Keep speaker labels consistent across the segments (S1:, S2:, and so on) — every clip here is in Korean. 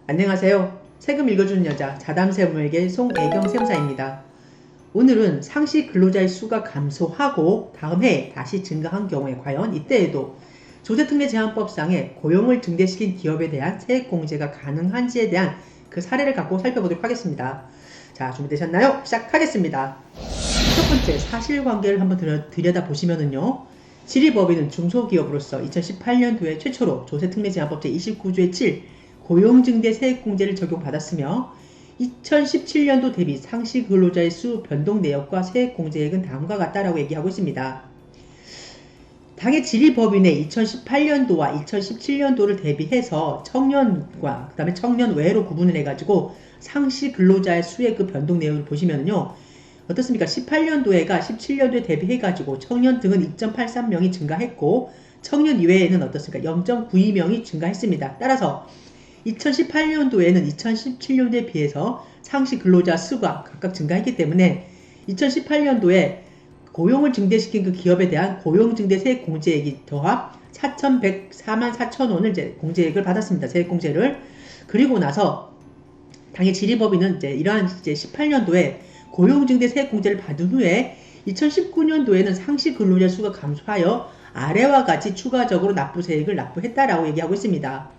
S1: 안녕하세요. 세금 읽어주는 여자 자담세무에게 송애경 세무사입니다. 오늘은 상시 근로자의 수가 감소하고 다음 해에 다시 증가한 경우에 과연 이때에도 조세특례제한법상의 고용을 증대시킨 기업에 대한 세액공제가 가능한지에 대한 그 사례를 갖고 살펴보도록 하겠습니다. 자, 준비되셨나요? 시작하겠습니다. 첫 번째 사실관계를 한번 들여다보시면은요. 지리법인은 중소기업으로서 2018년도에 최초로 조세특례제한법 제29조의 7 고용증대 세액공제를 적용받았으며 2017년도 대비 상시 근로자의 수 변동 내역과 세액공제액은 다음과 같다라고 얘기하고 있습니다. 당의 지리법인의 2018년도와 2017년도를 대비해서 청년과 그 다음에 청년 외로 구분을 해가지고 상시 근로자의 수의 그 변동 내역을 보시면요. 어떻습니까? 18년도에가 17년도에 대비해가지고 청년 등은 2.83명이 증가했고 청년 이외에는 어떻습니까? 0.92명이 증가했습니다. 따라서 2018년도에는 2017년도에 비해서 상시 근로자 수가 각각 증가했기 때문에 2018년도에 고용을 증대시킨 그 기업에 대한 고용증대 세액공제액이 더합 4,104만 4천 원을 이제 공제액을 받았습니다. 세액공제를. 그리고 나서 당의 지리법인은 이제 이러한 이제 18년도에 고용증대 세액공제를 받은 후에 2019년도에는 상시 근로자 수가 감소하여 아래와 같이 추가적으로 납부세액을 납부했다라고 얘기하고 있습니다.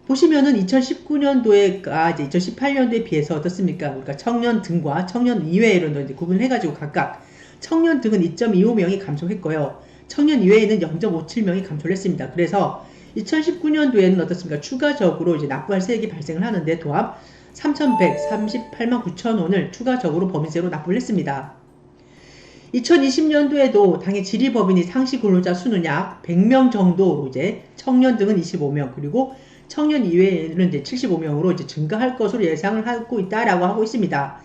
S1: 보시면은 2019년도에가 이제 2018년도에 비해서 어떻습니까? 그러니까 청년 등과 청년 이외로 이제 구분을 해가지고 각각 청년 등은 2.25명이 감소했고요. 청년 이외에는 0.57명이 감소를 했습니다. 그래서 2019년도에는 어떻습니까? 추가적으로 이제 납부할 세액이 발생을 하는데 도합 3,138만 9천 원을 추가적으로 법인세로 납부를 했습니다. 2020년도에도 당의 지리법인이 상시 근로자 수는 약 100명 정도로 이제 청년 등은 25명 그리고 청년 이외에는 이제 75명으로 이제 증가할 것으로 예상을 하고 있다라고 하고 있습니다.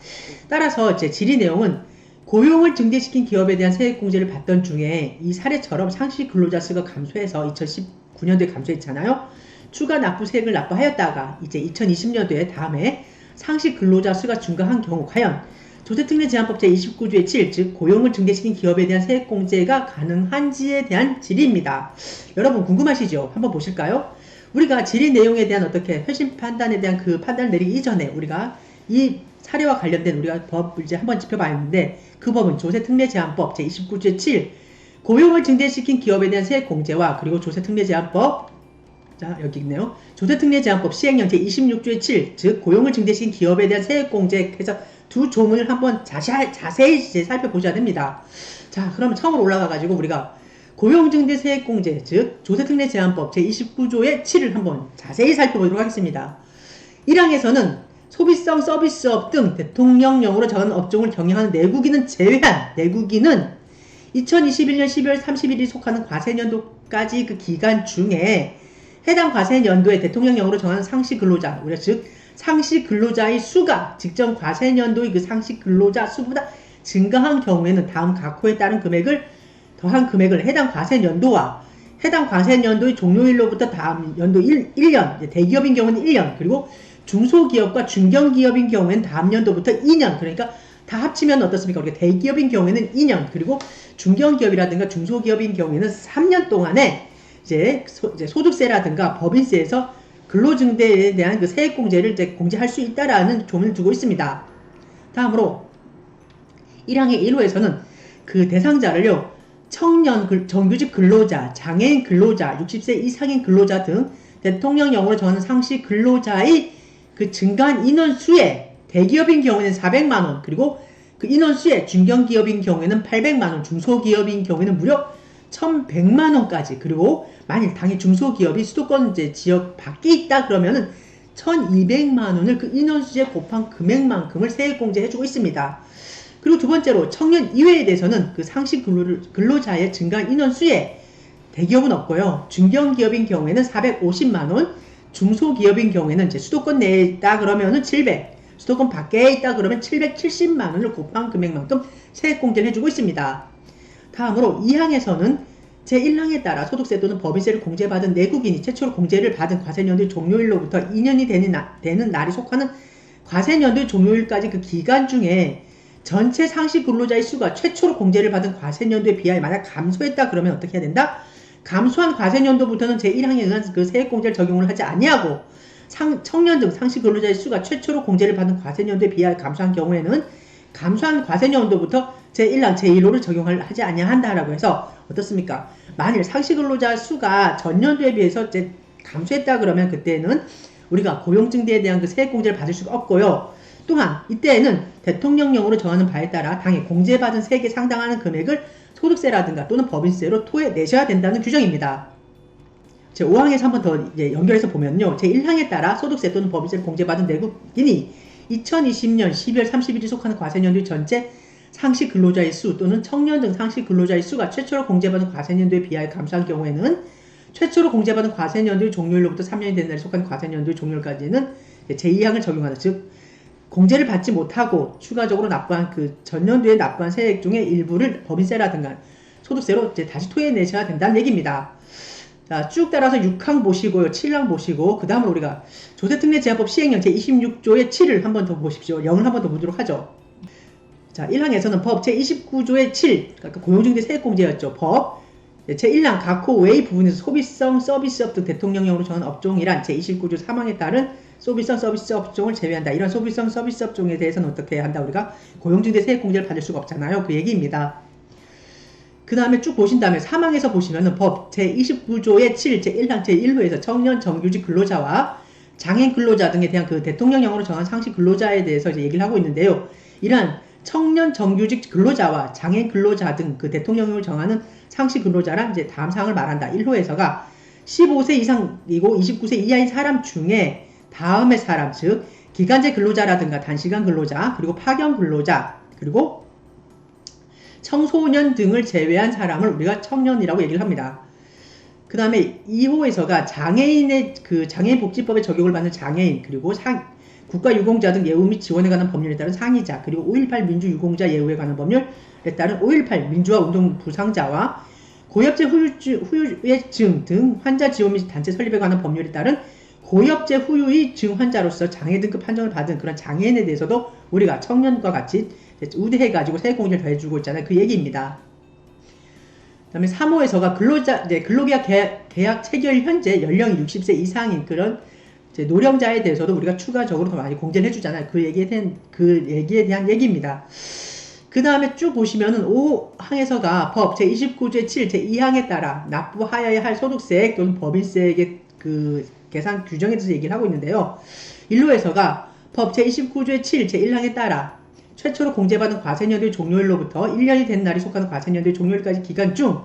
S1: 따라서 이제 지리 내용은 고용을 증대시킨 기업에 대한 세액공제를 받던 중에 이 사례처럼 상시 근로자 수가 감소해서 2019년도에 감소했잖아요. 추가 납부세액을 납부하였다가 이제 2020년도에 다음에 상시 근로자 수가 증가한 경우 과연 조세특례제한법 제29조의 7, 즉 고용을 증대시킨 기업에 대한 세액공제가 가능한지에 대한 질의입니다. 여러분 궁금하시죠? 한번 보실까요? 우리가 질의 내용에 대한 어떻게 회신 판단에 대한 그 판단을 내리기 이전에 우리가 이 사례와 관련된 우리가 법을 이제 한번 짚어봤는데 그 법은 조세특례제한법 제29조의 7 고용을 증대시킨 기업에 대한 세액공제와 그리고 조세특례제한법 자 여기 있네요. 조세특례제한법 시행령 제26조의 7 즉 고용을 증대시킨 기업에 대한 세액공제 해서 두 조문을 한번 자세히 살펴보셔야 됩니다. 자 그러면 처음으로 올라가가지고 우리가 고용증대 세액공제 즉 조세특례제한법 제29조의 7을 한번 자세히 살펴보도록 하겠습니다. 1항에서는 소비성 서비스업 등 대통령령으로 정하는 업종을 경영하는 내국인은 제외한 내국인은 2021년 12월 30일이 속하는 과세년도까지 그 기간 중에 해당 과세년도에 대통령령으로 정하는 상시 근로자 우리가 즉 상시 근로자의 수가 직전 과세년도의 그 상시 근로자 수보다 증가한 경우에는 다음 각 호에 따른 금액을 더한 금액을 해당 과세년도와 해당 과세년도의 종료일로부터 다음 연도 1년, 대기업인 경우는 1년, 그리고 중소기업과 중견기업인 경우에는 다음 연도부터 2년, 그러니까 다 합치면 어떻습니까? 우리가 대기업인 경우에는 2년, 그리고 중견기업이라든가 중소기업인 경우에는 3년 동안에 이제 소득세라든가 법인세에서 근로증대에 대한 그 세액공제를 이제 공제할 수 있다라는 조문을 두고 있습니다. 다음으로 1항의 1호에서는 그 대상자를요, 청년, 정규직 근로자, 장애인 근로자, 60세 이상인 근로자 등 대통령령으로 정하는 상시 근로자의 그 증가한 인원수에 대기업인 경우에는 400만원, 그리고 그 인원수에 중견기업인 경우에는 800만원, 중소기업인 경우에는 무려 1100만원까지, 그리고 만일 당의 중소기업이 수도권 이제 지역 밖에 있다 그러면은 1200만원을 그 인원수에 곱한 금액만큼을 세액공제해주고 있습니다. 그리고 두 번째로 청년 이외에 대해서는 그 상시 근로자의 증가한 인원수에 대기업은 없고요. 중견기업인 경우에는 450만원, 중소기업인 경우에는 이제 수도권 내에 있다 그러면은 700, 수도권 밖에 있다 그러면 770만원을 곱한 금액만큼 세액공제를 해주고 있습니다. 다음으로 2항에서는 제1항에 따라 소득세 또는 법인세를 공제받은 내국인이 최초로 공제를 받은 과세년도의 종료일로부터 2년이 되는 날이 속하는 과세년도의 종료일까지 그 기간 중에 전체 상시 근로자의 수가 최초로 공제를 받은 과세년도에 비하여 만약 감소했다 그러면 어떻게 해야 된다? 감소한 과세년도부터는 제1항에 의한 그 세액공제를 적용을 하지 아니하고 청년 등 상시 근로자의 수가 최초로 공제를 받은 과세년도에 비하여 감소한 경우에는 감소한 과세년도부터 제1항 제1호를 적용을 하지 아니한다라고 해서 어떻습니까? 만일 상시 근로자 수가 전년도에 비해서 이제 감소했다 그러면 그때는 우리가 고용증대에 대한 그 세액공제를 받을 수가 없고요. 또한 이때에는 대통령령으로 정하는 바에 따라 당해 공제받은 세액에 상당하는 금액을 소득세라든가 또는 법인세로 토해내셔야 된다는 규정입니다. 제5항에서 한 번 더 연결해서 보면요. 제1항에 따라 소득세 또는 법인세를 공제받은 내국인이 2020년 12월 30일에 속하는 과세년도 전체 상시 근로자의 수 또는 청년 등 상시 근로자의 수가 최초로 공제받은 과세년도에 비하여 감소한 경우에는 최초로 공제받은 과세년도의 종료일로부터 3년이 된 날에 속한 과세년도의 종료일까지는 제2항을 적용하는, 즉 공제를 받지 못하고 추가적으로 납부한 그 전년도에 납부한 세액 중에 일부를 법인세라든가 소득세로 이제 다시 토해내셔야 된다는 얘기입니다. 자, 쭉 따라서 6항 보시고요. 7항 보시고 그 다음으로 우리가 조세특례제한법 시행령 제26조의 7을 한 번 더 보십시오. 0을 한 번 더 보도록 하죠. 자, 1항에서는 법 제29조의 7, 그러니까 고용중대 세액공제였죠. 법 제1항 각호 외의 부분에서 소비성 서비스업 등 대통령령으로 정한 업종이란 제29조 3항에 따른 소비성 서비스 업종을 제외한다. 이런 소비성 서비스 업종에 대해서는 어떻게 해야 한다? 우리가 고용중대 세액공제를 받을 수가 없잖아요. 그 얘기입니다. 그 다음에 쭉 보신 다음에 3항에서 보시면은 법 제29조의 7, 제1항 제1호에서 청년 정규직 근로자와 장애인 근로자 등에 대한 그 대통령령으로 정한 상시 근로자에 대해서 이제 얘기를 하고 있는데요. 이러한 청년 정규직 근로자와 장애인 근로자 등 그 대통령령을 정하는 상시 근로자란 이제 다음 사항을 말한다. 1호에서가 15세 이상이고 29세 이하인 사람 중에 다음의 사람, 즉 기간제 근로자라든가 단시간 근로자, 그리고 파견 근로자, 그리고 청소년 등을 제외한 사람을 우리가 청년이라고 얘기를 합니다. 그 다음에 2호에서가 장애인의 그 장애인복지법에 적용을 받는 장애인, 그리고 국가유공자 등 예우 및 지원에 관한 법률에 따른 상이자, 그리고 5.18 민주유공자 예우에 관한 법률에 따른 5.18 민주화 운동 부상자와 고엽제 후유증 등 환자 지원 및 단체 설립에 관한 법률에 따른 고엽제 후유의 증 환자로서 장애 등급 판정을 받은 그런 장애인에 대해서도 우리가 청년과 같이 우대해가지고 세액공제를 더해주고 있잖아요. 그 얘기입니다. 그 다음에 3호에서가 근로계약 체결 현재 연령이 60세 이상인 그런 노령자에 대해서도 우리가 추가적으로 더 많이 공제를 해주잖아요. 그 얘기에 대한 얘기입니다. 그 다음에 쭉 보시면은 5항에서가 법 제29조의 7, 제2항에 따라 납부하여야 할 소득세액 또는 법인세액의 그 계산 규정에 대해서 얘기를 하고 있는데요. 1호에서가 법 제29조의 7, 제1항에 따라 최초로 공제받은 과세년도의 종료일로부터 1년이 된 날이 속하는 과세년도의 종료일까지 기간 중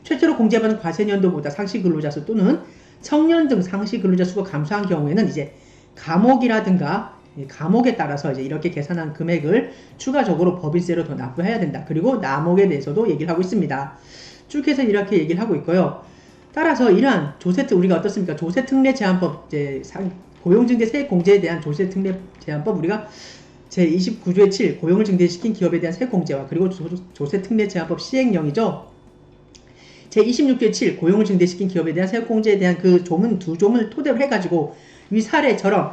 S1: 최초로 공제받은 과세년도보다 상시 근로자 수 또는 청년 등 상시 근로자 수가 감소한 경우에는 이제 감옥에 따라서 이제 이렇게 계산한 금액을 추가적으로 법인세로 더 납부해야 된다. 그리고 남옥에 대해서도 얘기를 하고 있습니다. 쭉 해서 이렇게 얘기를 하고 있고요. 따라서 이러한 우리가 어떻습니까? 조세특례제한법, 고용증대 세액공제에 대한 조세특례제한법, 우리가 제29조의 7, 고용을 증대시킨 기업에 대한 세액공제와 그리고 조세특례제한법 시행령이죠. 제26조의 7, 고용을 증대시킨 기업에 대한 세액공제에 대한 그 두 조문을 토대로 해가지고 이 사례처럼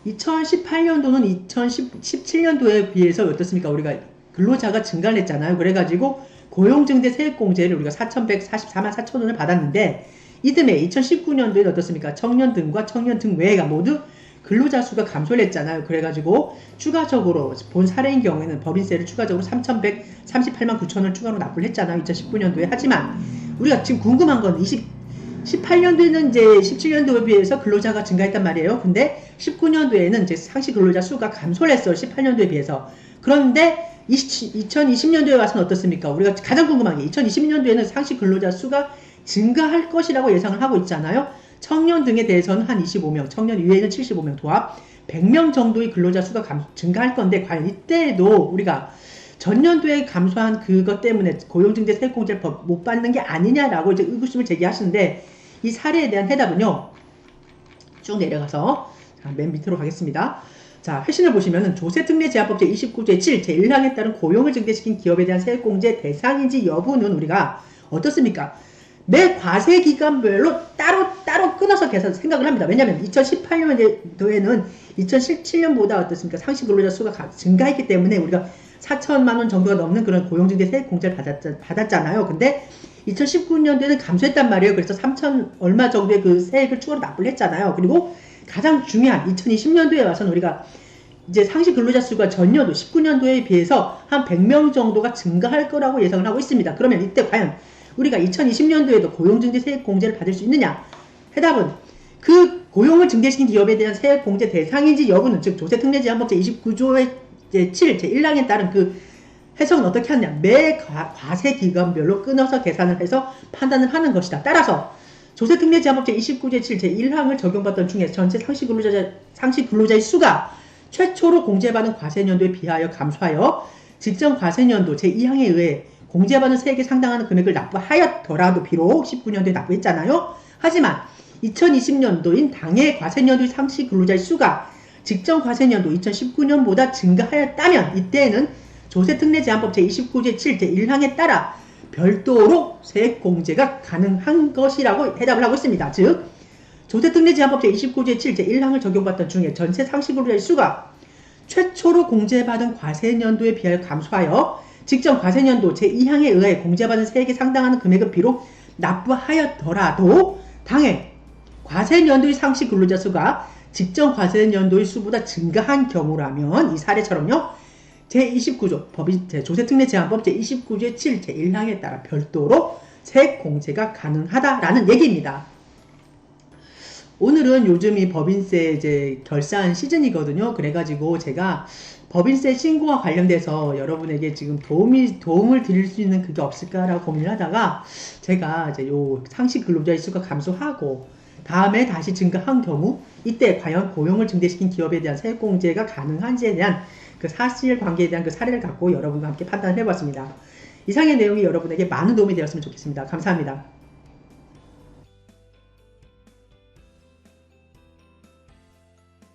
S1: 2018년도는 2017년도에 비해서 어떻습니까? 우리가 근로자가 증가를 했잖아요. 그래가지고 고용증대 세액공제를 우리가 4,144만 4천 원을 받았는데 이듬해 2019년도에는 어떻습니까? 청년 등과 청년 등 외가 모두 근로자 수가 감소를 했잖아요. 그래가지고 추가적으로 본 사례인 경우에는 법인세를 추가적으로 3,138만 9천 원을 추가로 납부를 했잖아요. 2019년도에. 하지만 우리가 지금 궁금한 건 18년도에는 이제 17년도에 비해서 근로자가 증가했단 말이에요. 근데 19년도에는 이제 상시 근로자 수가 감소를 했어요. 18년도에 비해서. 그런데 2020년도에 와서는 어떻습니까? 우리가 가장 궁금한 게 2020년도에는 상시 근로자 수가 증가할 것이라고 예상을 하고 있잖아요. 청년 등에 대해서는 한 25명, 청년 이외에는 75명, 도합 100명 정도의 근로자 수가 증가할 건데 과연 이때에도 우리가 전년도에 감소한 그것 때문에 고용증대 세액공제를 못 받는 게 아니냐라고 이제 의구심을 제기하시는데 이 사례에 대한 해답은요. 쭉 내려가서 맨 밑으로 가겠습니다. 자, 회신을 보시면은 조세특례제한법 제29조의 7, 제1항에 따른 고용을 증대시킨 기업에 대한 세액공제 대상인지 여부는 우리가 어떻습니까? 매 과세 기간별로 따로 끊어서 생각을 합니다. 왜냐하면 2018년도에는 2017년보다 어떻습니까? 상시 근로자 수가 증가했기 때문에 우리가 4천만 원 정도가 넘는 그런 고용증대 세액공제를 받았잖아요. 근데 2019년도에는 감소했단 말이에요. 그래서 3천 얼마 정도의 그 세액을 추가로 납부를 했잖아요. 그리고 가장 중요한 2020년도에 와서는 우리가 이제 상시 근로자 수가 전년도 19년도에 비해서 한 100명 정도가 증가할 거라고 예상을 하고 있습니다. 그러면 이때 과연 우리가 2020년도에도 고용증대 세액공제를 받을 수 있느냐? 해답은 그 고용을 증대시킨 기업에 대한 세액공제 대상인지 여부는 즉 조세특례제한법 제29조의 제7 제1항에 따른 그 해석은 어떻게 하느냐? 매 과세기간별로 끊어서 계산을 해서 판단을 하는 것이다. 따라서 조세특례제한법 제29 제7 제1항을 적용받던 중에 전체 상시근로자의 수가 최초로 공제받은 과세년도에 비하여 감소하여 직전 과세년도 제2항에 의해 공제받은 세액에 상당하는 금액을 납부하였더라도 비록 19년도에 납부했잖아요. 하지만 2020년도인 당해 과세년도의 상시근로자의 수가 직전 과세년도 2019년보다 증가하였다면 이때에는 조세특례제한법 제29조 제7 제1항에 따라 별도로 세액공제가 가능한 것이라고 해답을 하고 있습니다. 즉 조세특례제한법 제29조 제7 제1항을 적용받던 중에 전체 상시근로자의 수가 최초로 공제받은 과세년도에 비하여 감소하여 직전 과세년도 제2항에 의해 공제받은 세액에 상당하는 금액은 비록 납부하였더라도 당해 과세년도의 상시근로자 수가 직전 과세년도의 수보다 증가한 경우라면 이 사례처럼요. 제29조 조세특례제한법 제29조 제7 제1항에 따라 별도로 세액공제가 가능하다라는 얘기입니다. 오늘은 요즘이 법인세 이제 결산 시즌이거든요. 그래가지고 제가 법인세 신고와 관련돼서 여러분에게 지금 도움을 드릴 수 있는 그게 없을까라고 고민을 하다가 제가 이제 요 상시 근로자의 수가 감소하고 다음에 다시 증가한 경우 이때 과연 고용을 증대시킨 기업에 대한 세액공제가 가능한지에 대한 그 사실관계에 대한 그 사례를 갖고 여러분과 함께 판단을 해봤습니다. 이상의 내용이 여러분에게 많은 도움이 되었으면 좋겠습니다. 감사합니다.